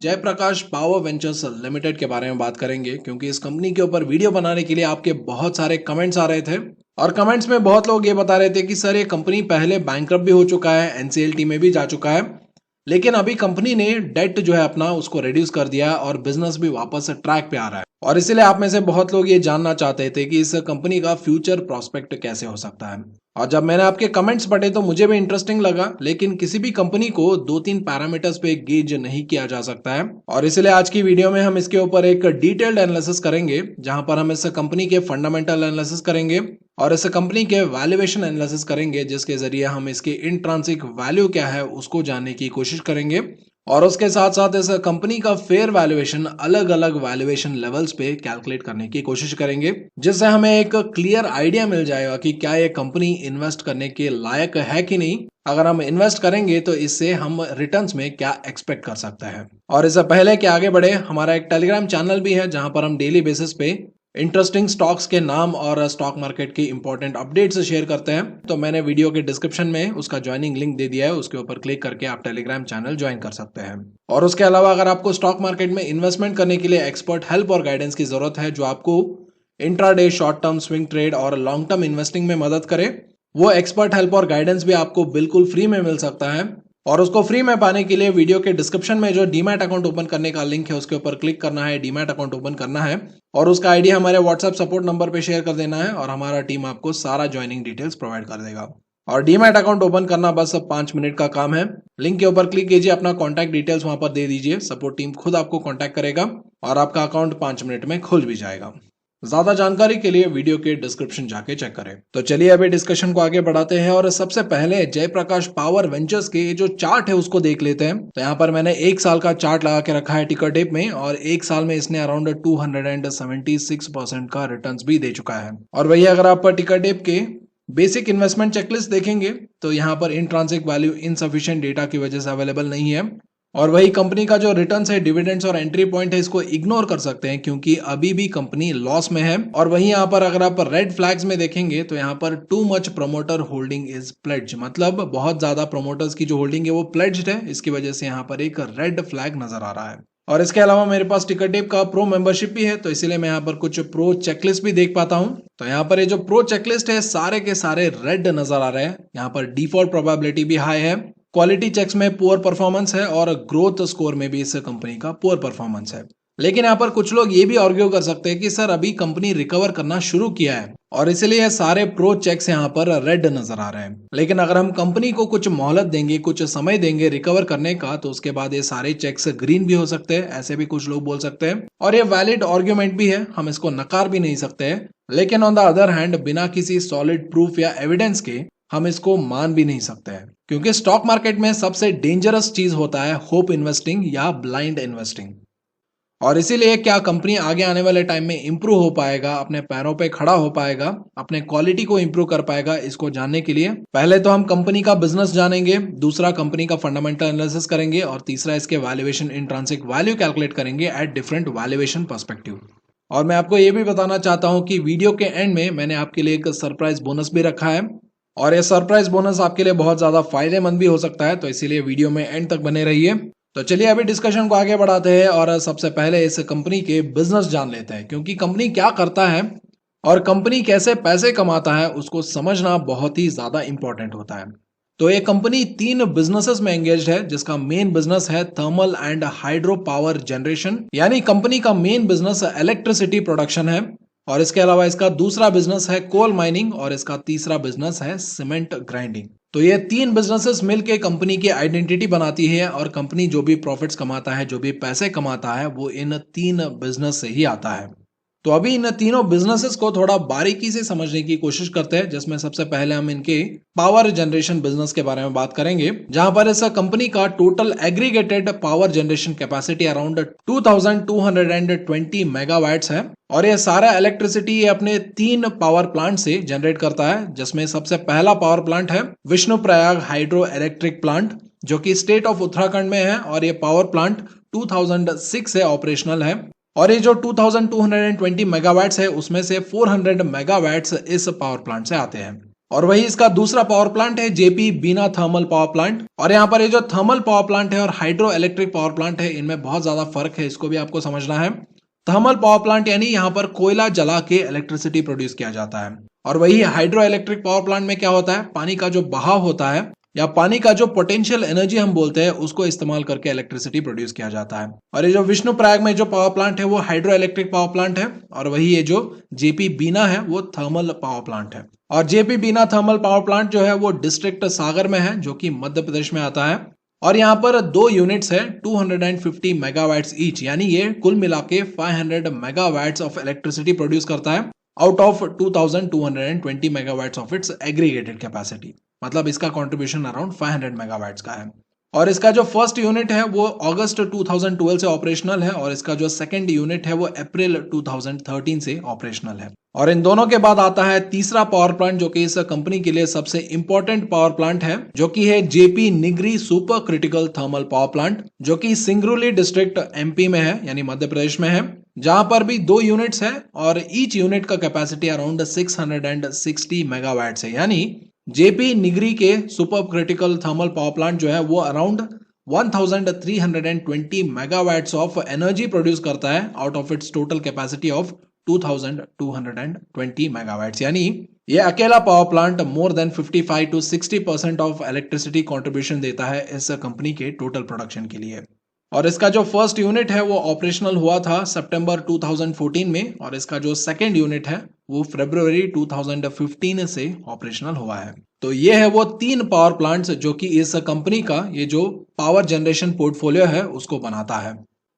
Jayaprakash power ventures limited के बारे में बात करेंगे क्योंकि इस कंपनी के ऊपर वीडियो बनाने के लिए आपके बहुत सारे कमेंट्स आ रहे थे और कमेंट्स में बहुत लोग ये बता रहे थे कि सर ये कंपनी पहले बैंकरप्ट भी हो चुका है, एनसीएलटी में भी जा चुका है, लेकिन अभी कंपनी ने डेट जो है अपना उसको रिड्यूस कर दिया है और बिजनेस भी वापस ट्रैक पे आ रहा है। और इसीलिए आप में से बहुत लोग ये जानना चाहते थे कि इस कंपनी का फ्यूचर प्रोस्पेक्ट कैसे हो सकता है। और जब मैंने आपके कमेंट्स पढ़े तो मुझे भी इंटरेस्टिंग लगा, लेकिन किसी भी कंपनी को दो तीन पैरामीटर्स पे गेज नहीं किया जा सकता है और इसलिए आज की वीडियो में हम इसके ऊपर एक डिटेल्ड एनालिसिस करेंगे, जहां पर हम इस कंपनी के फंडामेंटल एनालिसिस करेंगे और इस कंपनी के वैल्यूएशन एनालिसिस करेंगे, जिसके जरिए हम इसके इंट्रिंसिक वैल्यू क्या है उसको जानने की कोशिश करेंगे और उसके साथ साथ इस कंपनी का फेयर वैल्यूएशन अलग अलग वैल्यूएशन लेवल्स पे कैलकुलेट करने की कोशिश करेंगे, जिससे हमें एक क्लियर आइडिया मिल जाएगा कि क्या ये कंपनी इन्वेस्ट करने के लायक है कि नहीं। अगर हम इन्वेस्ट करेंगे तो इससे हम रिटर्न्स में क्या एक्सपेक्ट कर सकते हैं। और इससे पहले कि आगे बढ़े, हमारा एक टेलीग्राम चैनल भी है जहां पर हम डेली बेसिस पे इंटरेस्टिंग स्टॉक्स के नाम और स्टॉक मार्केट की इंपॉर्टेंट अपडेट्स शेयर करते हैं। तो मैंने वीडियो के डिस्क्रिप्शन में उसका ज्वाइनिंग लिंक दे दिया है, उसके ऊपर क्लिक करके आप टेलीग्राम चैनल ज्वाइन कर सकते हैं। और उसके अलावा अगर आपको स्टॉक मार्केट में इन्वेस्टमेंट करने के लिए एक्सपर्ट हेल्प और गाइडेंस की जरूरत है, जो आपको intraday, short term, swing trade और लॉन्ग टर्म इन्वेस्टिंग में मदद करे, वो एक्सपर्ट हेल्प और गाइडेंस भी आपको बिल्कुल फ्री में मिल सकता है। और उसको फ्री में पाने के लिए वीडियो के डिस्क्रिप्शन में जो डीमैट अकाउंट ओपन करने का लिंक है उसके ऊपर क्लिक करना है, डीमैट अकाउंट ओपन करना है और उसका आईडी हमारे व्हाट्सएप सपोर्ट नंबर पे शेयर कर देना है और हमारा टीम आपको सारा ज्वाइनिंग डिटेल्स प्रोवाइड कर देगा। और डीमैट अकाउंट ओपन करना बस 5 मिनट का काम है। लिंक के ऊपर क्लिक कीजिए, अपना कॉन्टैक्ट डिटेल्स वहां पर दे दीजिए, सपोर्ट टीम खुद आपको कॉन्टैक्ट करेगा और आपका अकाउंट 5 मिनट में खुल भी जाएगा। ज्यादा जानकारी के लिए वीडियो के डिस्क्रिप्शन जाके चेक करें। तो चलिए अभी डिस्कशन को आगे बढ़ाते हैं और सबसे पहले जयप्रकाश पावर वेंचर्स के जो चार्ट है उसको देख लेते हैं। तो यहाँ पर मैंने 1 साल का चार्ट लगा के रखा है टिकर टेप में और 1 साल में इसने अराउंड 276% का रिटर्न्स भी दे चुका है। और वही अगर आप टिकर टेप के बेसिक इन्वेस्टमेंट चेकलिस्ट देखेंगे तो यहाँ पर इंट्रिंसिक वैल्यू इनसफिशिएंट डेटा की वजह से अवेलेबल नहीं है और वही कंपनी का जो रिटर्न्स है, डिविडेंड्स और एंट्री पॉइंट है, इसको इग्नोर कर सकते हैं क्योंकि अभी भी कंपनी लॉस में है। और वहीं यहाँ पर अगर आप रेड फ्लैग्स में देखेंगे तो यहाँ पर too much promoter holding is pledge, मतलब बहुत ज्यादा प्रोमोटर्स की जो होल्डिंग है वो प्लेड्ज्ड है। इसकी वजह से यहाँ पर एक रेड फ्लैग नजर आ रहा है। और इसके अलावा मेरे पास टिकर टेप का प्रो मेंबरशिप भी है, तो इसीलिए मैं यहाँ पर कुछ प्रो चेकलिस्ट भी देख पाता हूँ। तो यहाँ पर ये जो प्रो चेकलिस्ट है सारे के सारे रेड नजर आ रहे हैं। यहाँ पर डिफॉल्ट प्रोबेबिलिटी भी हाई है, क्वालिटी चेक्स में पुअर परफॉर्मेंस है और ग्रोथ स्कोर में भी इस कंपनी का पुअर परफॉर्मेंस है। लेकिन यहाँ पर कुछ लोग ये भी आर्ग्यू कर सकते हैं कि सर अभी कंपनी रिकवर करना शुरू किया है और इसलिए सारे प्रो चेक्स यहाँ पर रेड नजर आ रहे हैं। लेकिन अगर हम कंपनी को कुछ मोहलत देंगे, कुछ समय देंगे रिकवर करने का, तो उसके बाद ये सारे चेक्स ग्रीन भी हो सकते हैं, ऐसे भी कुछ लोग बोल सकते हैं और ये वैलिड आर्ग्यूमेंट भी है, हम इसको नकार भी नहीं सकते हैं। लेकिन ऑन द अदर हैंड बिना किसी सॉलिड प्रूफ या एविडेंस के हम इसको मान भी नहीं सकते हैं, क्योंकि स्टॉक मार्केट में सबसे डेंजरस चीज होता है होप इन्वेस्टिंग या ब्लाइंड इन्वेस्टिंग। और इसीलिए क्या कंपनी आगे आने वाले टाइम में इंप्रूव हो पाएगा, अपने पैरों पे खड़ा हो पाएगा, अपने क्वालिटी को इंप्रूव कर पाएगा, इसको जानने के लिए पहले तो हम कंपनी का बिजनेस जानेंगे, दूसरा कंपनी का फंडामेंटल एनालिसिस करेंगे और तीसरा इसके वैल्यूएशन, इंट्रिंसिक वैल्यू कैलकुलेट करेंगे एट डिफरेंट वैल्यूएशन पर्सपेक्टिव। और मैं आपको ये भी बताना चाहता हूं कि वीडियो के एंड में मैंने आपके लिए एक सरप्राइज बोनस भी रखा है और ये सरप्राइज बोनस आपके लिए बहुत ज्यादा फायदेमंद भी हो सकता है, तो इसीलिए वीडियो में एंड तक बने रहिए। तो चलिए अभी डिस्कशन को आगे बढ़ाते हैं और सबसे पहले इस कंपनी के बिजनेस जान लेते हैं, क्योंकि कंपनी क्या करता है और कंपनी कैसे पैसे कमाता है उसको समझना बहुत ही ज्यादा इंपॉर्टेंट होता है। तो ये कंपनी 3 बिजनेसेस में एंगेज्ड है, जिसका मेन बिजनेस है thermal and hydro power generation, यानी कंपनी का मेन बिजनेस इलेक्ट्रिसिटी प्रोडक्शन है। और इसके अलावा इसका दूसरा बिजनेस है कोल माइनिंग और इसका तीसरा बिजनेस है सीमेंट ग्राइंडिंग। तो ये 3 बिजनेसेस मिलके कंपनी की आइडेंटिटी बनाती है और कंपनी जो भी प्रॉफिट्स कमाता है, जो भी पैसे कमाता है, वो इन 3 बिजनेस से ही आता है। तो अभी इन तीनों बिजनेसेस को थोड़ा बारीकी से समझने की कोशिश करते हैं, जिसमें सबसे पहले हम इनके पावर जनरेशन बिजनेस के बारे में बात करेंगे, जहां पर इस कंपनी का total aggregated power generation capacity around 2220 megawatts है और ये सारा इलेक्ट्रिसिटी ये अपने 3 पावर प्लांट से जनरेट करता है, जिसमें सबसे पहला पावर प्लांट है विष्णुप्रयाग हाइड्रो इलेक्ट्रिक प्लांट, जो कि स्टेट ऑफ उत्तराखंड में है और ये पावर प्लांट 2006 से ऑपरेशनल है। और ये जो 2220 मेगावाट्स है उसमें से 400 मेगावाट्स इस पावर प्लांट से आते हैं। और वही इसका दूसरा पावर प्लांट है जेपी बीना थर्मल पावर प्लांट। और यहाँ पर ये जो थर्मल पावर प्लांट है और हाइड्रो इलेक्ट्रिक पावर प्लांट है, इनमें बहुत ज्यादा फर्क है, इसको भी आपको समझना है। थर्मल पावर प्लांट यानी यहाँ पर कोयला जला के इलेक्ट्रिसिटी प्रोड्यूस किया जाता है, और वही हाइड्रो इलेक्ट्रिक पावर प्लांट में क्या होता है, पानी का जो बहाव होता है या पानी का जो पोटेंशियल एनर्जी हम बोलते हैं, उसको इस्तेमाल करके इलेक्ट्रिसिटी प्रोड्यूस किया जाता है। और ये जो विष्णुप्रयाग में जो पावर प्लांट है वो हाइड्रो इलेक्ट्रिक पावर प्लांट है, और वही ये जो जेपी बीना है वो थर्मल पावर प्लांट है। और जेपी बीना थर्मल पावर प्लांट जो है वो डिस्ट्रिक्ट सागर में है, जो कि मध्य प्रदेश में आता है। और यहाँ पर 2 यूनिट्स है 250 मेगावाट्स ईच, यानी ये कुल मिला के 500 मेगावाट्स ऑफ इलेक्ट्रिसिटी प्रोड्यूस करता है out of 2220 megawatts of its aggregated capacity. मतलब इसका कंट्रीब्यूशन अराउंड 500 मेगावाट्स का है। और इसका जो फर्स्ट यूनिट है वो अगस्त 2012 से ऑपरेशनल है, और इसका जो सेकंड यूनिट है वो अप्रैल 2013 से ऑपरेशनल है। और इन दोनों के बाद आता है तीसरा पावर प्लांट, जो कि इस कंपनी के लिए सबसे इंपॉर्टेंट पावर प्लांट है, जो कि है JP Nigri super critical thermal power plant, जो कि सिंगरौली डिस्ट्रिक्ट एमपी में है, यानी मध्य प्रदेश में है, जहां पर भी 2 यूनिट्स है और ईच यूनिट का कैपेसिटी अराउंड 660 मेगावाट्स है। यानी जेपी निगरी के super critical thermal power plant जो है वो around 1320 megawatts of energy produce करता है out of its total capacity of 2220 megawatts. यानी ये अकेला power plant more than 55 to 60% of electricity contribution देता है इस कंपनी के टोटल प्रोडक्शन के लिए। और इसका जो फर्स्ट यूनिट है वो ऑपरेशनल हुआ था सितंबर 2014 में, और इसका जो सेकंड यूनिट है वो फरवरी 2015 से ऑपरेशनल हुआ है। तो ये है वो 3 पावर प्लांट्स जो कि इस कंपनी का ये जो पावर जनरेशन पोर्टफोलियो है उसको बनाता है,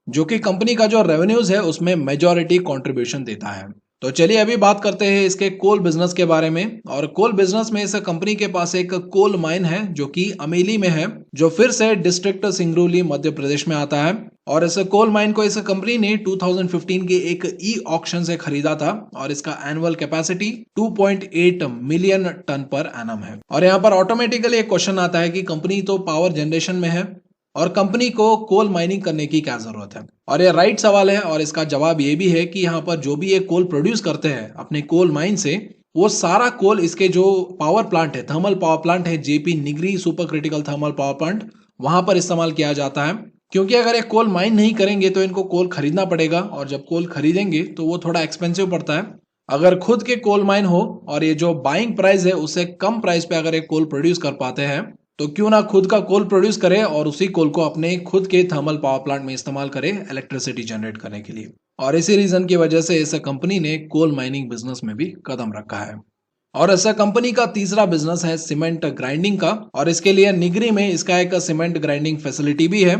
जो कि कंपनी का जो रेवेन्यूज है उसमें मेजॉरिटी कंट्रीब्यूशन देता है। तो चलिए अभी बात करते हैं इसके कोल बिजनेस के बारे में। और कोल बिजनेस में इस कंपनी के पास एक कोल माइन है जो कि अमेली में है, जो फिर से डिस्ट्रिक्ट सिंगरौली मध्य प्रदेश में आता है। और इस कोल माइन को इस कंपनी ने 2015 के एक ई ऑक्शन से खरीदा था, और इसका annual capacity 2.8 million ton per annum है। और यहाँ पर ऑटोमेटिकली एक क्वेश्चन आता है कि कंपनी तो पावर जनरेशन में है और कंपनी को कोल माइनिंग करने की क्या जरूरत है। और ये राइट सवाल है, और इसका जवाब ये भी है कि यहाँ पर जो भी ये कोल प्रोड्यूस करते हैं अपने कोल माइन से, वो सारा कोल इसके जो पावर प्लांट है, थर्मल पावर प्लांट है JP Nigri super critical thermal power plant, वहां पर इस्तेमाल किया जाता है। क्योंकि अगर ये कोल माइन नहीं करेंगे तो इनको कोल खरीदना पड़ेगा, और जब कोल खरीदेंगे तो वो थोड़ा एक्सपेंसिव पड़ता है। अगर खुद के कोल माइन हो और ये जो बाइंग प्राइस है उससे कम प्राइस पे अगर ये कोल प्रोड्यूस कर पाते हैं, तो क्यों ना खुद का कोल प्रोड्यूस करे और उसी कोल को अपने खुद के थर्मल पावर प्लांट में इस्तेमाल करे इलेक्ट्रिसिटी जनरेट करने के लिए। और इसी रीजन की वजह से इस कंपनी ने कोल माइनिंग बिजनेस में भी कदम रखा है। और ऐसा कंपनी का तीसरा बिजनेस है सीमेंट ग्राइंडिंग का, और इसके लिए निगरी में इसका एक सीमेंट ग्राइंडिंग फैसिलिटी भी है,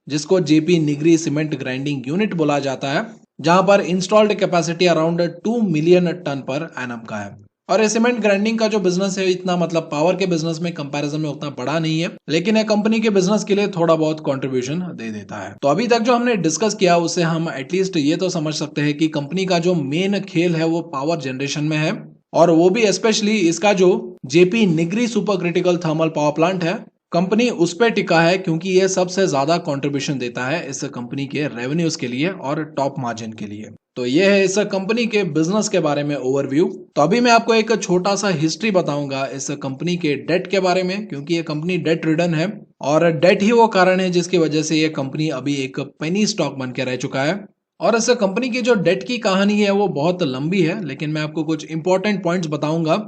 जिसको JP Nigrie cement grinding unit बोला जाता है, जहां पर installed capacity around 2 million ton per annum का है। और सीमेंट ग्राइंडिंग का जो बिजनेस है इतना मतलब पावर के बिजनेस में कंपैरिजन में उतना बड़ा नहीं है, लेकिन ये कंपनी के बिजनेस के लिए थोड़ा बहुत कंट्रीब्यूशन दे देता है। तो अभी तक जो हमने डिस्कस किया उससे हम एटलीस्ट ये तो समझ सकते हैं कि कंपनी का जो मेन खेल है वो पावर जनरेशन में है, और वो भी स्पेशली इसका जो JP Nigri super critical thermal power plant है, कंपनी उस पर टिका है क्योंकि ये सबसे ज्यादा कंट्रीब्यूशन देता है इस कंपनी के रेवेन्यूज के लिए और टॉप मार्जिन के लिए। तो ये है इस कंपनी के बिजनेस के बारे में ओवरव्यू। तो अभी मैं आपको एक छोटा सा हिस्ट्री बताऊंगा इस कंपनी के डेट के बारे में, क्योंकि ये कंपनी डेट रिडन है, और डेट ही वो कारण है जिसकी वजह से ये कंपनी अभी एक पेनी स्टॉक बन के रह चुका है। और इस कंपनी की जो डेट की कहानी है वो बहुत लंबी है, लेकिन मैं आपको कुछ इंपॉर्टेंट पॉइंट्स बताऊंगा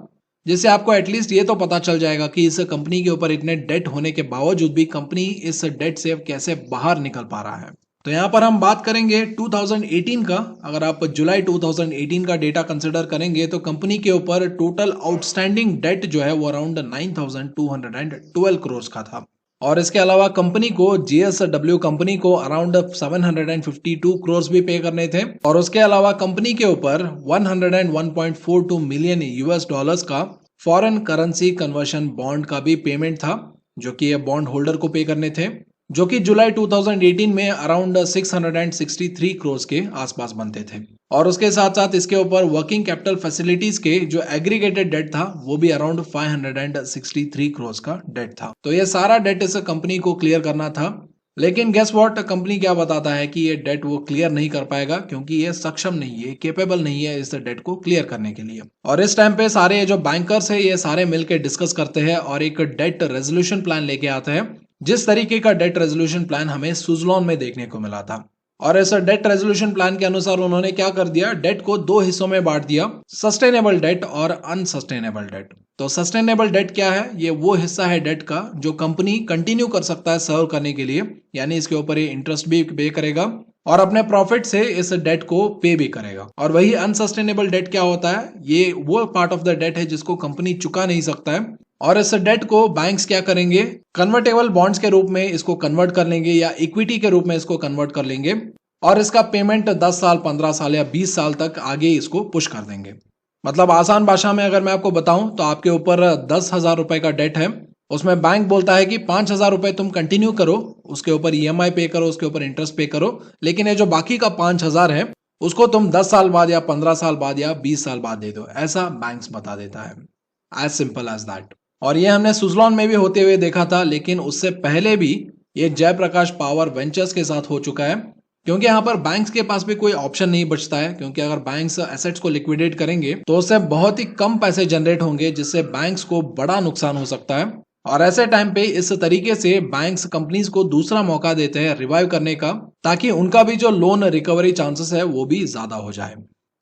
जिससे आपको एटलीस्ट ये तो पता चल जाएगा कि इस कंपनी के ऊपर इतने डेट होने के बावजूद भी कंपनी इस डेट से कैसे बाहर निकल पा रहा है। तो यहाँ पर हम बात करेंगे 2018 का। अगर आप जुलाई 2018 का डेटा कंसिडर करेंगे तो कंपनी के ऊपर टोटल आउटस्टैंडिंग डेट जो है वो अराउंड 9,212 करोड़ का था। और इसके अलावा कंपनी को JSW कंपनी को अराउंड 752 करोड़ भी पे करने थे, और उसके अलावा कंपनी के ऊपर 101.42 मिलियन यूएस डॉलर्स का फॉरेन करेंसी कन्वर्शन बॉन्ड का भी पेमेंट था, जो कि ये बॉन्ड होल्डर को पे करने थे, जो कि जुलाई 2018 में अराउंड 663 करोड़ के आसपास बनते थे। और उसके साथ साथ इसके ऊपर वर्किंग कैपिटल फैसिलिटीज के जो एग्रीगेटेड डेट था वो भी अराउंड 563 करोड़ का डेट था। तो ये सारा डेट इस कंपनी को क्लियर करना था, लेकिन गेस व्हाट, कंपनी क्या बताता है कि ये डेट वो क्लियर नहीं कर पाएगा क्योंकि ये सक्षम नहीं है, केपेबल नहीं है इस डेट को क्लियर करने के लिए। और इस टाइम पे सारे जो बैंकर्स है ये सारे मिलकर डिस्कस करते हैं और एक डेट रेजोल्यूशन प्लान लेके आते हैं, जिस तरीके का डेट रेजोल्यूशन प्लान हमें सुजलॉन में देखने को मिला था। और इस डेट रेजोल्यूशन प्लान के अनुसार उन्होंने क्या कर दिया, डेट को दो हिस्सों में बांट दिया, सस्टेनेबल डेट और अनसस्टेनेबल डेट। तो सस्टेनेबल डेट क्या है, ये वो हिस्सा है डेट का जो कंपनी कंटिन्यू कर सकता है सर्व करने के लिए, यानी इसके ऊपर ये इंटरेस्ट भी पे करेगा और अपने प्रॉफिट से इस डेट को पे भी करेगा। और वही अनसस्टेनेबल डेट क्या होता है, ये वो पार्ट ऑफ द डेट है जिसको कंपनी चुका नहीं सकता है और इस डेट को बैंक्स क्या करेंगे, कन्वर्टेबल बॉन्ड्स के रूप में इसको कन्वर्ट कर लेंगे या इक्विटी के रूप में इसको कन्वर्ट कर लेंगे और इसका पेमेंट 10 साल 15 साल या 20 साल तक आगे इसको पुश कर देंगे। मतलब आसान भाषा में अगर मैं आपको बताऊं तो आपके ऊपर 10,000 रुपए का डेट है, उसमें बैंक बोलता है कि 5,000 रुपए तुम कंटिन्यू करो, उसके ऊपर ईएमआई पे करो, उसके ऊपर इंटरेस्ट पे करो, लेकिन ये जो बाकी का 5,000 है उसको तुम 10 साल बाद या 15 साल बाद या 20 साल बाद दे दो, ऐसा बैंक्स बता देता है। As simple as that. और ये हमने सुजलॉन में भी होते हुए देखा था, लेकिन उससे पहले भी ये जयप्रकाश पावर वेंचर्स के साथ हो चुका है, क्योंकि यहाँ पर बैंक्स के पास भी कोई ऑप्शन नहीं बचता है, क्योंकि अगर बैंक्स एसेट्स को लिक्विडेट करेंगे तो उससे बहुत ही कम पैसे जनरेट होंगे, जिससे बैंक्स को बड़ा नुकसान हो सकता है। और ऐसे टाइम पे इस तरीके से बैंक्स कंपनीज को दूसरा मौका देते हैं रिवाइव करने का, ताकि उनका भी जो लोन रिकवरी चांसेस है वो भी ज्यादा हो जाए।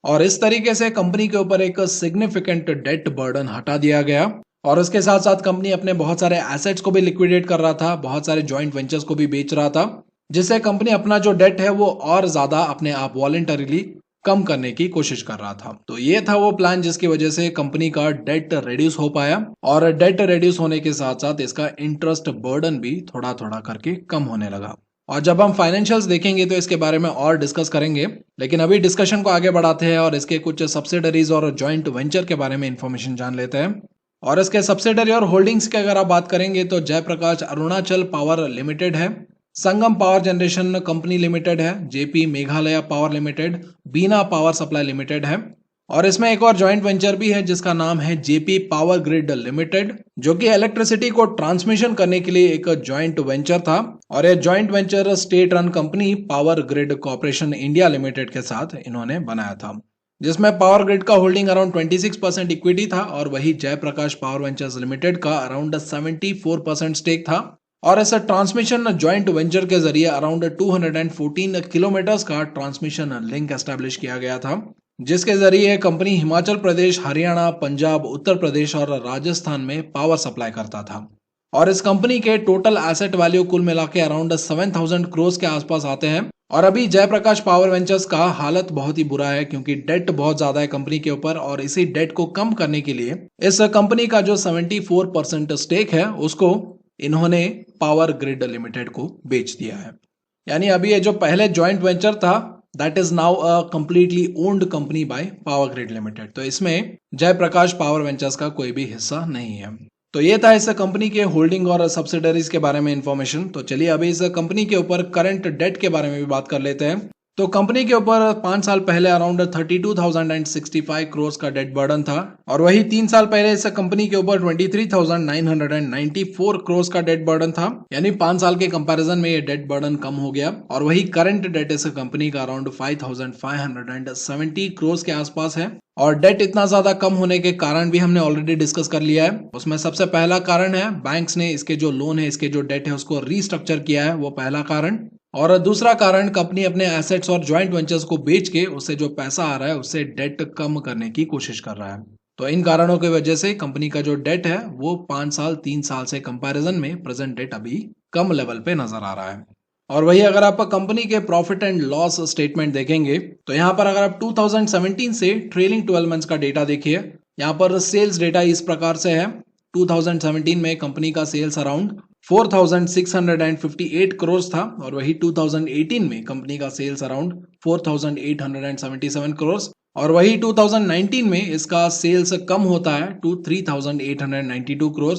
और इस तरीके से कंपनी के ऊपर एक सिग्निफिकेंट डेट बर्डन हटा दिया गया और उसके साथ साथ कंपनी अपने बहुत सारे एसेट्स को भी लिक्विडेट कर रहा था, बहुत सारे जॉइंट वेंचर्स को भी बेच रहा था, जिससे कंपनी अपना जो डेट है वो और ज्यादा अपने आप वॉलेंटरीली कम करने की कोशिश कर रहा था। तो ये था वो प्लान जिसकी वजह से कंपनी का डेट रिड्यूस हो पाया और डेट रिड्यूस होने के साथ साथ इसका इंटरेस्ट बर्डन भी थोड़ा थोड़ा करके कम होने लगा। और जब हम फाइनेंशियल्स देखेंगे तो इसके बारे में और डिस्कस करेंगे, लेकिन अभी डिस्कशन को आगे बढ़ाते हैं और इसके कुछ सब्सिडरीज और जॉइंट वेंचर के बारे में इंफॉर्मेशन जान लेते हैं। और इसके सब्सिडरी और होल्डिंग्स की अगर आप बात करेंगे तो जयप्रकाश अरुणाचल पावर लिमिटेड है, संगम पावर जनरेशन कंपनी लिमिटेड है, जेपी मेघालय पावर लिमिटेड, बीना पावर सप्लाई लिमिटेड है और इसमें एक और जॉइंट वेंचर भी है जिसका नाम है जेपी पावर ग्रिड लिमिटेड, जो कि इलेक्ट्रिसिटी को ट्रांसमिशन करने के लिए एक जॉइंट वेंचर था। और यह joint venture state run company power grid corporation India limited के साथ इन्होंने बनाया था, जिसमें पावर ग्रिड का होल्डिंग अराउंड 26% इक्विटी था और वही जयप्रकाश पावर वेंचर्स लिमिटेड का अराउंड 74% स्टेक था। और ऐसा ट्रांसमिशन जॉइंट वेंचर के जरिए अराउंड 214 किलोमीटर्स का ट्रांसमिशन लिंक एस्टेब्लिश किया गया था, जिसके जरिए कंपनी हिमाचल प्रदेश, हरियाणा, पंजाब, उत्तर प्रदेश और राजस्थान में पावर सप्लाई करता था। और इस कंपनी के टोटल एसेट वैल्यू कुल मिला के अराउंड 7,000 करोड़ के आसपास आते हैं। और अभी जयप्रकाश पावर वेंचर्स का हालत बहुत ही बुरा है, क्योंकि डेट बहुत ज्यादा है कंपनी के ऊपर और इसी डेट को कम करने के लिए इस कंपनी का जो 74% स्टेक है उसको इन्होंने पावर ग्रिड लिमिटेड को बेच दिया है। यानी अभी ये जो पहले जॉइंट वेंचर था that is now a completely owned company by power grid limited, तो इसमें जयप्रकाश पावर वेंचर्स का कोई भी हिस्सा नहीं है। तो ये था इस कंपनी के होल्डिंग और सब्सिडरीज के बारे में इंफॉर्मेशन। तो चलिए अभी इस कंपनी के ऊपर करंट डेट के बारे में भी बात कर लेते हैं। तो कंपनी के ऊपर 5 साल पहले अराउंड 32,065 करोड़ का डेट बर्डन था और वही 3 साल पहले इस कंपनी के ऊपर 23,994 करोड़ का डेट बर्डन था। यानी 5 साल के कंपैरिजन में ये डेट बर्डन कम हो गया और वही करंट डेट इस कंपनी का अराउंड 5,570 करोड़ के आसपास है। और डेट इतना ज्यादा कम होने के कारण भी हमने ऑलरेडी डिस्कस कर लिया है। उसमें सबसे पहला कारण है बैंक्स ने इसके जो लोन है, इसके जो डेट है उसको रीस्ट्रक्चर किया है, वो पहला कारण। और दूसरा कारण कंपनी अपने एसेट्स और जॉइंट वेंचर्स को बेच के उससे जो पैसा आ रहा है उससे डेट कम करने की कोशिश कर रहा है। तो इन कारणों की वजह से कंपनी का जो डेट है वो 5 साल 3 साल से कंपैरिजन में प्रेजेंट डेट अभी कम लेवल पे नजर आ रहा है। और वही अगर आप कंपनी के प्रॉफिट एंड लॉस स्टेटमेंट देखेंगे तो यहाँ पर अगर आप 2017 से ट्रेलिंग 12 मंथ्स का डेटा देखिए, यहाँ पर सेल्स डेटा इस प्रकार से है। 2017 में कंपनी का सेल्स अराउंड 4,658 करोड़ था और वही 2018 में कंपनी का सेल्स अराउंड 4,877 करोड़ और वही 2019 में इसका सेल्स कम होता है टू 3,892 करोड़।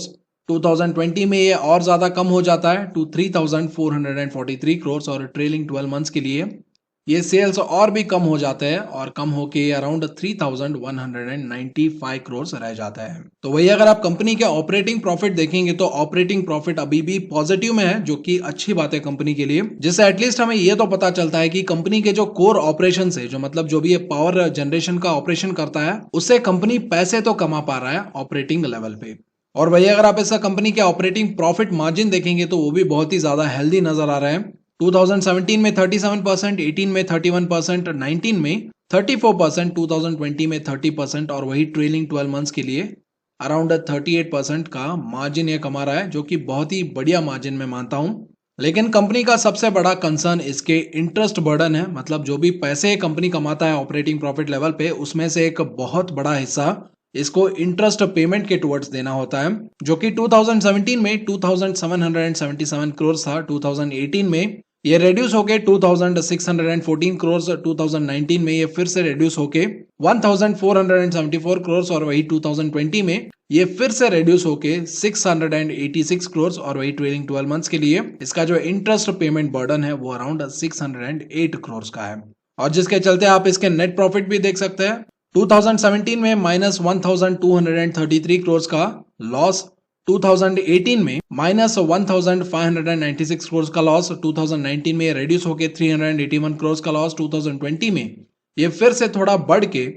2020 में ये और ज्यादा कम हो जाता है टू 3,443 करोड़ और ट्रेलिंग 12 मंथ्स के लिए ये सेल्स और भी कम हो जाते हैं और कम होके ये अराउंड 3,195 करोड़ रह जाता है। तो वही अगर आप कंपनी के ऑपरेटिंग प्रॉफिट देखेंगे तो ऑपरेटिंग प्रॉफिट अभी भी पॉजिटिव में है, जो कि अच्छी बात है कंपनी के लिए, जिससे एटलीस्ट हमें ये तो पता चलता है कि कंपनी के जो कोर ऑपरेशन है, जो मतलब जो भी पावर जनरेशन का ऑपरेशन करता है, उससे कंपनी पैसे तो कमा पा रहा है ऑपरेटिंग लेवल पे। और वही अगर आप ऐसा कंपनी के ऑपरेटिंग प्रॉफिट मार्जिन देखेंगे तो वो भी बहुत ही ज्यादा हेल्दी नजर आ रहा है। 2017 में 37%, 18 में 31%, 19 में 34%, 2020 में 30% और वही ट्रेलिंग 12 मंथ्स के लिए अराउंड 38% का मार्जिन ये कमा रहा है, जो कि बहुत ही बढ़िया मार्जिन मैं मानता हूं। लेकिन कंपनी का सबसे बड़ा कंसर्न इसके इंटरेस्ट बर्डन है, मतलब जो भी पैसे कंपनी कमाता है ऑपरेटिंग प्रॉफिट लेवल पे, उसमें से एक बहुत बड़ा हिस्सा इसको इंटरेस्ट पेमेंट के टुवर्ड्स देना होता है, जो कि 2017 में 2777 करोड़ था। 2018 में ये रेड्यूस होके 2614 करोड़, 2019 में ये फिर से रेड्यूस होके 1474 करोड़ और वही 2020 में ये फिर से रेड्यूस होके 686 करोड़ और वही ट्रेलिंग 12 मंथ्स के लिए इसका जो इंटरेस्ट पेमेंट बर्डन है वो अराउंड 608 करोड़ का है। और जिसके चलते आप इसके नेट प्रॉफिट भी देख सकते हैं। 2017 में माइनस 1233 करोड़ का लॉस, 2018 में माइनस 1596 करोड़ का लॉस, 2019 में रेड्यूस होके 381 करोड़ का लॉस, 2020 में ये फिर से थोड़ा बढ़ के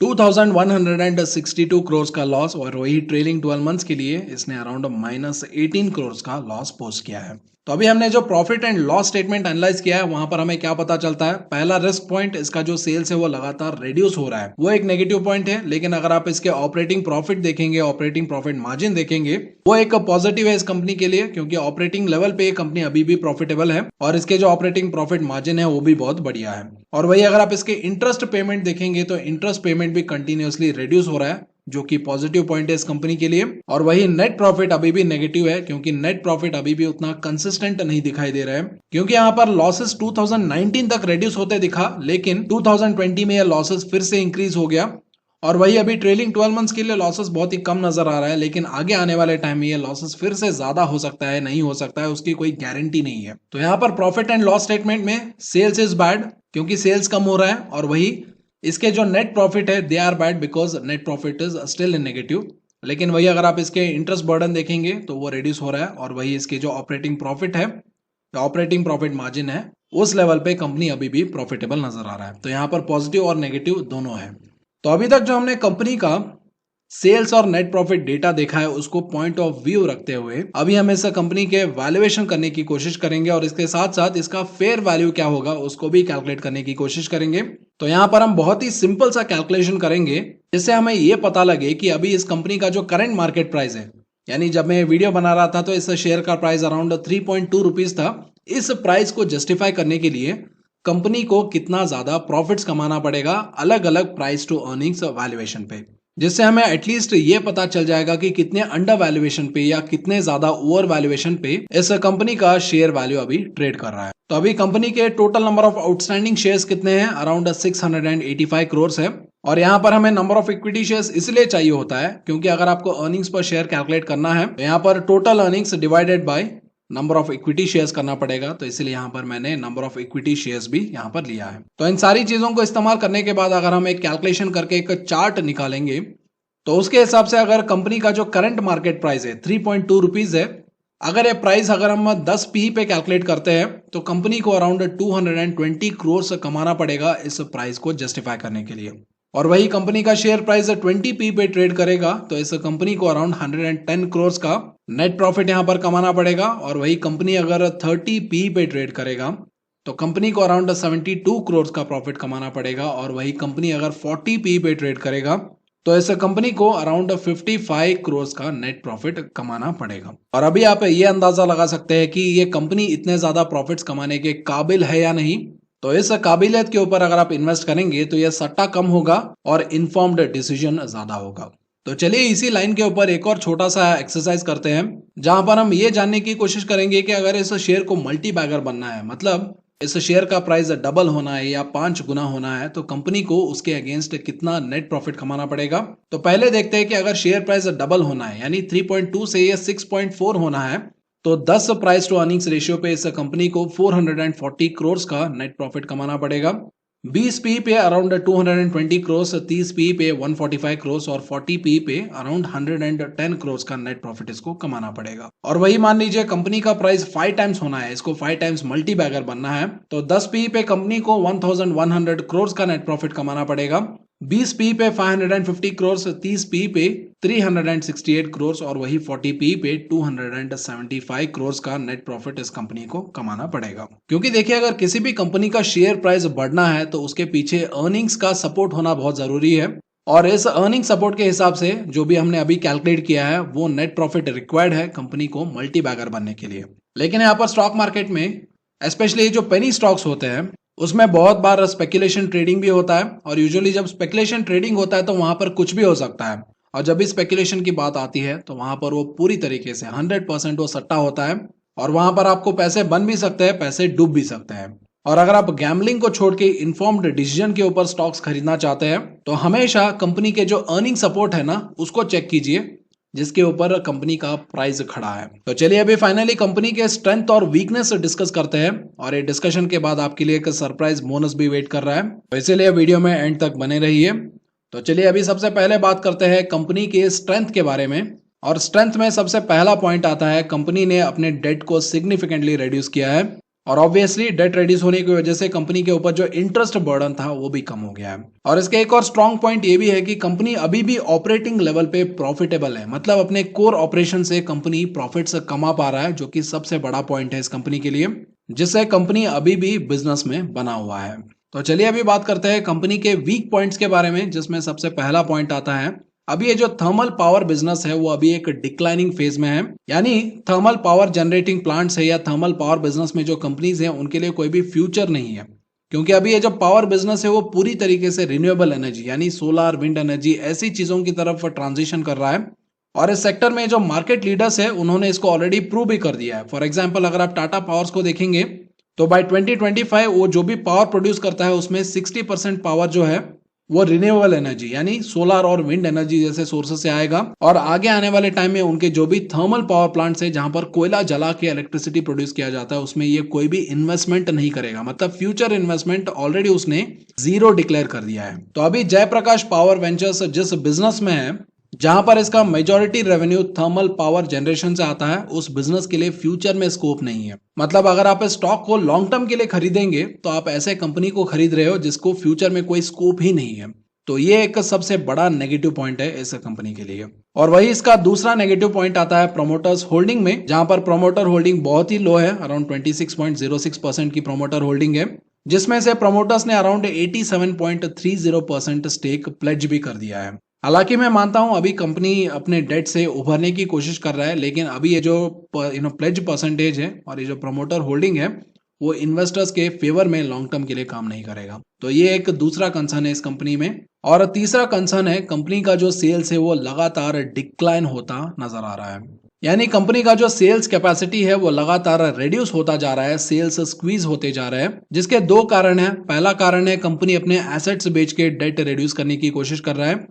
2162 करोड़ का लॉस और वही ट्रेलिंग 12 मंथ्स के लिए इसने अराउंड माइनस 18 करोड़ का लॉस पोस्ट किया है। तो अभी हमने जो profit and loss statement analyse किया है वहां पर हमें क्या पता चलता है। पहला रिस्क पॉइंट, इसका जो सेल्स है वो लगातार रिड्यूस हो रहा है, वो एक नेगेटिव पॉइंट है। लेकिन अगर आप इसके ऑपरेटिंग प्रॉफिट देखेंगे, ऑपरेटिंग प्रॉफिट मार्जिन देखेंगे, वो एक पॉजिटिव है इस कंपनी के लिए, क्योंकि ऑपरेटिंग लेवल पे ये कंपनी अभी भी प्रॉफिटेबल है और इसके जो ऑपरेटिंग प्रॉफिट मार्जिन है वो भी बहुत बढ़िया है। और वही अगर आप इसके इंटरेस्ट पेमेंट देखेंगे तो इंटरेस्ट पेमेंट भी कंटिन्यूअसली रिड्यूस हो रहा है, जो कि पॉजिटिव पॉइंट है इस कंपनी के लिए। और वही नेट प्रॉफिट अभी भी नेगेटिव है, क्योंकि नेट प्रॉफिट अभी भी उतना कंसिस्टेंट नहीं दिखाई दे रहा है, क्योंकि यहाँ पर लॉसेस 2019 तक रिड्यूस होते दिखा, लेकिन 2020 में ये लॉसेस फिर से इंक्रीज हो गया। और वही अभी ट्रेलिंग 12 मंथ्स के लिए लॉसेस बहुत ही कम नजर आ रहा है, लेकिन आगे आने वाले टाइम में ये लॉसेस फिर से ज्यादा हो सकता है, नहीं हो सकता है, उसकी कोई गारंटी नहीं है। तो यहाँ पर प्रॉफिट एंड लॉस स्टेटमेंट में सेल्स इज बैड, क्योंकि सेल्स कम हो रहा है, और वही इसके जो नेट प्रॉफिट है they are bad because net profit is still in negative. लेकिन वही अगर आप इसके इंटरेस्ट बर्डन देखेंगे तो वो रिड्यूस हो रहा है, और वही इसके जो ऑपरेटिंग प्रॉफिट है, ऑपरेटिंग प्रॉफिट मार्जिन है, उस लेवल पे कंपनी अभी भी प्रॉफिटेबल नजर आ रहा है। तो यहाँ पर पॉजिटिव और नेगेटिव दोनों है। तो अभी तक जो हमने कंपनी का सेल्स और नेट प्रॉफिट डेटा देखा है उसको पॉइंट ऑफ व्यू रखते हुए अभी हम इस कंपनी के वैल्यूएशन करने की कोशिश करेंगे, और इसके साथ साथ इसका फेयर वैल्यू क्या होगा उसको भी कैलकुलेट करने की कोशिश करेंगे। तो यहाँ पर हम बहुत ही सिंपल सा कैलकुलेशन करेंगे, जिससे हमें ये पता लगे कि अभी इस कंपनी का जो करंट मार्केट प्राइस है, यानी जब मैं वीडियो बना रहा था तो इस शेयर का प्राइस अराउंड 3.2 रुपीज था। इस प्राइस को जस्टिफाई करने के लिए कंपनी को कितना ज्यादा प्रॉफिट्स कमाना पड़ेगा अलग अलग प्राइस टू अर्निंग्स वैल्यूएशन पे, जिससे हमें एटलीस्ट ये पता चल जाएगा कि कितने अंडर वैल्यूएशन पे या कितने ज्यादा ओवर वैल्यूएशन पे इस कंपनी का शेयर वैल्यू अभी ट्रेड कर रहा है। तो अभी कंपनी के total number of outstanding shares कितने हैं, अराउंड 685 करोड़ है। और यहाँ पर हमें नंबर ऑफ इक्विटी शेयर्स इसलिए चाहिए होता है क्योंकि अगर आपको अर्निंग्स पर शेयर कैलकुलेट करना है तो यहाँ पर total earnings divided by number of equity shares करना पड़ेगा। तो इसलिए यहाँ पर मैंने नंबर ऑफ इक्विटी शेयर्स भी यहाँ पर लिया है। तो इन सारी चीजों को इस्तेमाल करने के बाद अगर हम एक कैलकुलेशन करके एक चार्ट निकालेंगे तो उसके हिसाब से अगर कंपनी का जो करंट मार्केट प्राइस है 3.2 रुपीज है, अगर ये प्राइस अगर हम 10 पी पे कैलकुलेट करते हैं तो कंपनी को अराउंड 220 करोड़ कमाना पड़ेगा इस प्राइस को जस्टिफाई करने के लिए। और वही कंपनी का शेयर प्राइस 20 पी पे ट्रेड करेगा तो इस कंपनी को अराउंड 110 करोड़ का नेट प्रॉफिट यहाँ पर कमाना पड़ेगा। और वही कंपनी अगर 30 पी पे ट्रेड करेगा तो कंपनी को अराउंड 72 करोड़ का प्रॉफिट कमाना पड़ेगा। और वही कंपनी अगर 40 पी पे ट्रेड करेगा तो इस कंपनी को अराउंड 55 करोड़ का नेट प्रॉफिट कमाना पड़ेगा। और अभी आप ये अंदाजा लगा सकते हैं कि ये कंपनी इतने ज्यादा प्रॉफिट्स कमाने के काबिल है या नहीं। तो इस काबिलियत के ऊपर अगर आप इन्वेस्ट करेंगे तो यह सट्टा कम होगा और इन्फॉर्म्ड डिसीजन ज्यादा होगा। तो चलिए इसी लाइन के ऊपर एक और छोटा सा एक्सरसाइज करते हैं, जहां पर हम ये जानने की कोशिश करेंगे कि अगर इस शेयर को मल्टी बैगर बनना है, मतलब इस शेयर का प्राइस डबल होना है या 5 गुना होना है, तो कंपनी को उसके अगेंस्ट कितना नेट प्रॉफिट कमाना पड़ेगा। तो पहले देखते हैं कि अगर शेयर प्राइस डबल होना है यानी 3.2 से ये 6.4 होना है तो 10 प्राइस टू अर्निंग्स रेशियो पे इस कंपनी को 440 करोड़ का नेट प्रॉफिट कमाना पड़ेगा। 20 पी पे अराउंड 220 करोड़, 30 पी पे 145 करोड़ और 40 पी पे अराउंड 110 करोड़ का नेट प्रॉफिट इसको कमाना पड़ेगा। और वही मान लीजिए कंपनी का प्राइस 5 टाइम्स होना है, इसको 5 टाइम्स मल्टी बैगर बनना है, तो 10 पी पे कंपनी को 1100 करोड़ का नेट प्रॉफिट कमाना पड़ेगा। 20 पी पे 550 करोड़, 30 पी पे 368 करोड़ और वही 40 पी पे 275 करोड़ का नेट प्रॉफिट इस कंपनी को कमाना पड़ेगा। क्योंकि देखिए अगर किसी भी कंपनी का शेयर प्राइस बढ़ना है तो उसके पीछे अर्निंग्स का सपोर्ट होना बहुत जरूरी है, और इस अर्निंग सपोर्ट के हिसाब से जो भी हमने अभी कैलकुलेट किया है वो नेट प्रॉफिट रिक्वायर्ड है कंपनी को मल्टी बैगर बनने के लिए। लेकिन यहाँ पर स्टॉक मार्केट में स्पेशली जो पेनी स्टॉक्स होते हैं उसमें बहुत बार स्पेकुलेशन ट्रेडिंग भी होता है, और यूजुअली जब स्पेकुलेशन ट्रेडिंग होता है तो वहां पर कुछ भी हो सकता है, और जब भी स्पेकुलेशन की बात आती है तो वहां पर वो पूरी तरीके से 100% वो सट्टा होता है, और वहां पर आपको पैसे बन भी सकते हैं, पैसे डूब भी सकते हैं। और अगर आप गैम्बलिंग को छोड़ के इन्फॉर्म्ड डिसीजन के ऊपर स्टॉक्स खरीदना चाहते हैं तो हमेशा कंपनी के जो अर्निंग सपोर्ट है ना उसको चेक कीजिए जिसके ऊपर कंपनी का प्राइस खड़ा है। तो चलिए अभी फाइनली कंपनी के स्ट्रेंथ और वीकनेस डिस्कस करते हैं, और ये डिस्कशन के बाद आपके लिए एक सरप्राइज बोनस भी वेट कर रहा है, तो इसीलिए वीडियो में एंड तक बने रहिए। तो चलिए अभी सबसे पहले बात करते हैं कंपनी के स्ट्रेंथ के बारे में, और स्ट्रेंथ में सबसे पहला पॉइंट आता है कंपनी ने अपने डेट को सिग्निफिकेंटली रिड्यूस किया है, और ऑब्वियसली डेट रिड्यूस होने की वजह से कंपनी के ऊपर जो इंटरेस्ट बर्डन था वो भी कम हो गया है। और इसके एक और स्ट्रॉन्ग पॉइंट ये भी है कि कंपनी अभी भी ऑपरेटिंग लेवल पे प्रॉफिटेबल है, मतलब अपने कोर ऑपरेशन से कंपनी प्रॉफिट्स कमा पा रहा है, जो कि सबसे बड़ा पॉइंट है इस कंपनी के लिए, जिससे कंपनी अभी भी बिजनेस में बना हुआ है। तो चलिए अभी बात करते हैं कंपनी के वीक पॉइंट्स के बारे में, जिसमें सबसे पहला पॉइंट आता है अभी ये जो थर्मल पावर बिजनेस है वो अभी एक डिक्लाइनिंग फेज में है, यानी थर्मल पावर जनरेटिंग प्लांट्स है या थर्मल पावर बिजनेस में जो कंपनीज हैं उनके लिए कोई भी फ्यूचर नहीं है, क्योंकि अभी ये जो पावर बिजनेस है वो पूरी तरीके से रिन्यूएबल एनर्जी यानी सोलर, विंड एनर्जी ऐसी चीजों की तरफ ट्रांजिशन कर रहा है, और इस सेक्टर में जो मार्केट लीडर्स है उन्होंने इसको ऑलरेडी प्रूव भी कर दिया है। फॉर एग्जाम्पल अगर आप टाटा पावर्स को देखेंगे तो बाय 2025 वो जो भी पावर प्रोड्यूस करता है उसमें 60% पावर जो है वो रिन्यूएबल एनर्जी यानी सोलर और विंड एनर्जी जैसे सोर्सेस से आएगा, और आगे आने वाले टाइम में उनके जो भी थर्मल पावर प्लांट्स है जहां पर कोयला जला के इलेक्ट्रिसिटी प्रोड्यूस किया जाता है उसमें ये कोई भी इन्वेस्टमेंट नहीं करेगा, मतलब फ्यूचर इन्वेस्टमेंट ऑलरेडी उसने जीरो डिक्लेयर कर दिया है। तो अभी जयप्रकाश पावर वेंचर्स जिस बिजनेस में है जहां पर इसका majority revenue thermal power generation से आता है, उस बिजनेस के लिए फ्यूचर में स्कोप नहीं है। मतलब अगर आप स्टॉक को लॉन्ग टर्म के लिए खरीदेंगे तो आप ऐसे कंपनी को खरीद रहे हो जिसको फ्यूचर में कोई स्कोप ही नहीं है। तो ये एक सबसे बड़ा नेगेटिव पॉइंट है इस कंपनी के लिए। और वही इसका दूसरा नेगेटिव पॉइंट आता है प्रोमोटर्स होल्डिंग में, जहां पर प्रोमोटर होल्डिंग बहुत ही लो है, अराउंड 26.06% की प्रोमोटर होल्डिंग है, जिसमें से प्रोमोटर्स ने अराउंड 87.30% स्टेक प्लेज भी कर दिया है। हालांकि मैं मानता हूं अभी कंपनी अपने डेट से उभरने की कोशिश कर रहा है, लेकिन अभी ये जो प्लेज परसेंटेज है और ये जो प्रमोटर होल्डिंग है वो इन्वेस्टर्स के फेवर में लॉन्ग टर्म के लिए काम नहीं करेगा। तो ये एक दूसरा कंसर्न है इस कंपनी में। और तीसरा कंसर्न है कंपनी का जो सेल्स है वो लगातार डिक्लाइन होता नजर आ रहा है, यानी कंपनी का जो सेल्स कैपेसिटी है वो लगातार रिड्यूस होता जा रहा है, सेल्स स्क्वीज होते जा रहे हैं, जिसके दो कारण है। पहला कारण है कंपनी अपने एसेट्स बेच के डेट रिड्यूस करने की कोशिश कर रहा है,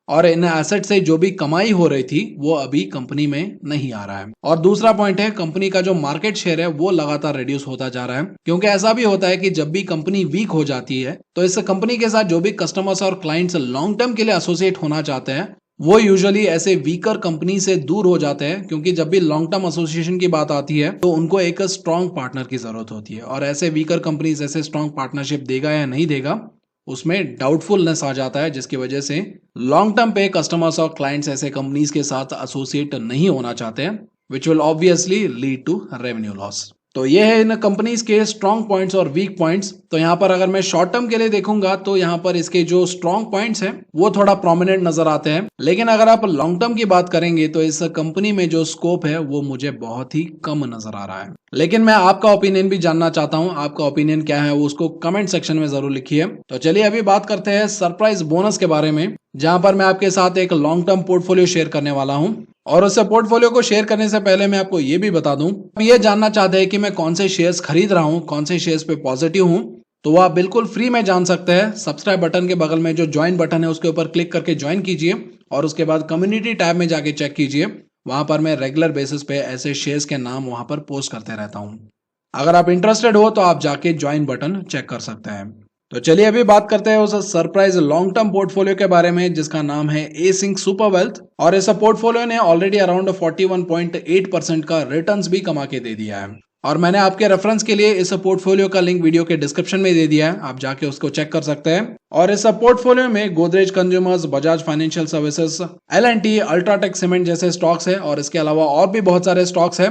और इन एसेट से जो भी कमाई हो रही थी वो अभी कंपनी में नहीं आ रहा है। और दूसरा पॉइंट है कंपनी का जो मार्केट शेयर है वो लगातार रिड्यूस होता जा रहा है, क्योंकि ऐसा भी होता है कि जब भी कंपनी वीक हो जाती है तो इस कंपनी के साथ जो भी कस्टमर्स और क्लाइंट्स लॉन्ग टर्म के लिए एसोसिएट होना चाहते हैं वो यूजुअली ऐसे वीकर कंपनी से दूर हो जाते हैं, क्योंकि जब भी लॉन्ग टर्म एसोसिएशन की बात आती है तो उनको एक स्ट्रॉन्ग पार्टनर की जरूरत होती है, और ऐसे वीकर कंपनीज ऐसे स्ट्रॉन्ग पार्टनरशिप देगा या नहीं देगा उसमें डाउटफुलनेस आ जाता है, जिसकी वजह से लॉन्ग टर्म पे कस्टमर्स और क्लाइंट्स ऐसे कंपनीज के साथ एसोसिएट नहीं होना चाहते हैं, which will obviously lead to revenue loss. तो ये है इन कंपनीज के स्ट्रॉन्ग पॉइंट्स और वीक पॉइंट्स। तो यहाँ पर अगर मैं शॉर्ट टर्म के लिए देखूंगा तो यहाँ पर इसके जो स्ट्रॉन्ग पॉइंट्स हैं वो थोड़ा प्रोमिनेंट नजर आते हैं, लेकिन अगर आप लॉन्ग टर्म की बात करेंगे तो इस कंपनी में जो स्कोप है वो मुझे बहुत ही कम नजर आ रहा है। लेकिन मैं आपका ओपिनियन भी जानना चाहता हूँ, आपका ओपिनियन क्या है वो उसको कमेंट सेक्शन में जरूर लिखिए। तो चलिए अभी बात करते हैं सरप्राइज बोनस के बारे में, जहां पर मैं आपके साथ एक लॉन्ग टर्म पोर्टफोलियो शेयर करने वाला हूं। और उस पोर्टफोलियो को शेयर करने से पहले मैं आपको ये भी बता दूं, आप ये जानना चाहते हैं कि मैं कौन से शेयर्स खरीद रहा हूं, कौन से शेयर्स पे पॉजिटिव हूं, तो वो आप बिल्कुल फ्री में जान सकते हैं। सब्सक्राइब बटन के बगल में जो ज्वाइन बटन है उसके ऊपर क्लिक करके ज्वाइन कीजिए, और उसके बाद कम्युनिटी टैब में जाके चेक कीजिए, वहां पर मैं रेगुलर बेसिस पे ऐसे शेयर्स के नाम वहां पर पोस्ट करते रहता हूँ। अगर आप इंटरेस्टेड हो तो आप जाके ज्वाइन बटन चेक कर सकते हैं। तो चलिए अभी बात करते हैं उस सरप्राइज लॉन्ग टर्म पोर्टफोलियो के बारे में जिसका नाम है एसिंक सुपर वेल्थ। और इस पोर्टफोलियो ने ऑलरेडी अराउंड 41.8% का रिटर्न्स भी कमा के दे दिया है। और मैंने आपके रेफरेंस के लिए इस पोर्टफोलियो का लिंक वीडियो के डिस्क्रिप्शन में दे दिया है, आप जाके उसको चेक कर सकते हैं। और इस पोर्टफोलियो में Godrej consumers, Bajaj financial services, L&T, UltraTech cement जैसे स्टॉक्स है और इसके अलावा और भी बहुत सारे स्टॉक्स है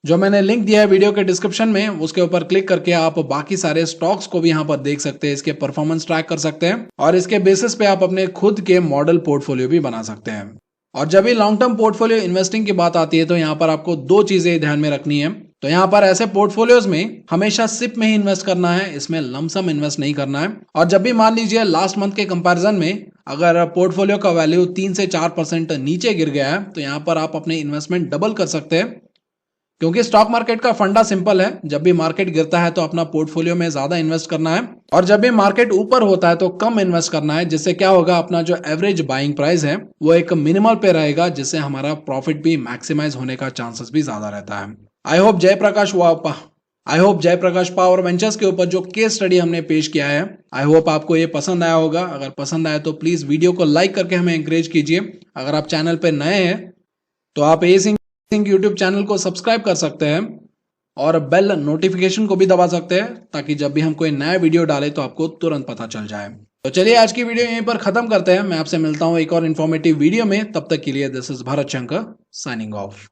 जो मैंने लिंक दिया है वीडियो के डिस्क्रिप्शन में। उसके ऊपर क्लिक करके आप बाकी सारे स्टॉक्स को भी यहाँ पर देख सकते हैं, इसके परफॉर्मेंस ट्रैक कर सकते हैं और इसके बेसिस पे आप अपने खुद के मॉडल पोर्टफोलियो भी बना सकते हैं। और जब भी लॉन्ग टर्म पोर्टफोलियो इन्वेस्टिंग की बात आती है तो यहाँ पर आपको दो चीजें ध्यान में रखनी है। तो यहाँ पर ऐसे पोर्टफोलियोज में हमेशा सिप में ही इन्वेस्ट करना है, इसमें लमसम इन्वेस्ट नहीं करना है। और जब भी मान लीजिए लास्ट मंथ के कंपैरिजन में अगर पोर्टफोलियो का वैल्यू 3 से 4% नीचे गिर गया है तो यहाँ पर आप अपने इन्वेस्टमेंट डबल कर सकते हैं, क्योंकि स्टॉक मार्केट का फंडा सिंपल है, जब भी मार्केट गिरता है तो अपना पोर्टफोलियो में ज्यादा इन्वेस्ट करना है और जब भी मार्केट ऊपर होता है तो कम इन्वेस्ट करना है। जिससे क्या होगा, अपना जो एवरेज बाइंग प्राइस है वो एक मिनिमल पे रहेगा, जिससे हमारा प्रॉफिट भी मैक्सिमाइज होने का चांसेस भी ज्यादा रहता है। I hope Jaiprakash power ventures के ऊपर जो केस स्टडी हमने पेश किया है, आई होप आपको ये पसंद आया होगा। अगर पसंद आया तो प्लीज वीडियो को लाइक करके हमें एंकरेज कीजिए। अगर आप चैनल पे नए हैं तो आप यूट्यूब चैनल को सब्सक्राइब कर सकते हैं और बेल नोटिफिकेशन को भी दबा सकते हैं, ताकि जब भी हम कोई नया वीडियो डालें तो आपको तुरंत पता चल जाए। तो चलिए आज की वीडियो यहीं पर खत्म करते हैं। मैं आपसे मिलता हूं एक और इन्फॉर्मेटिव वीडियो में, तब तक के लिए this is Bharat Shankar signing off.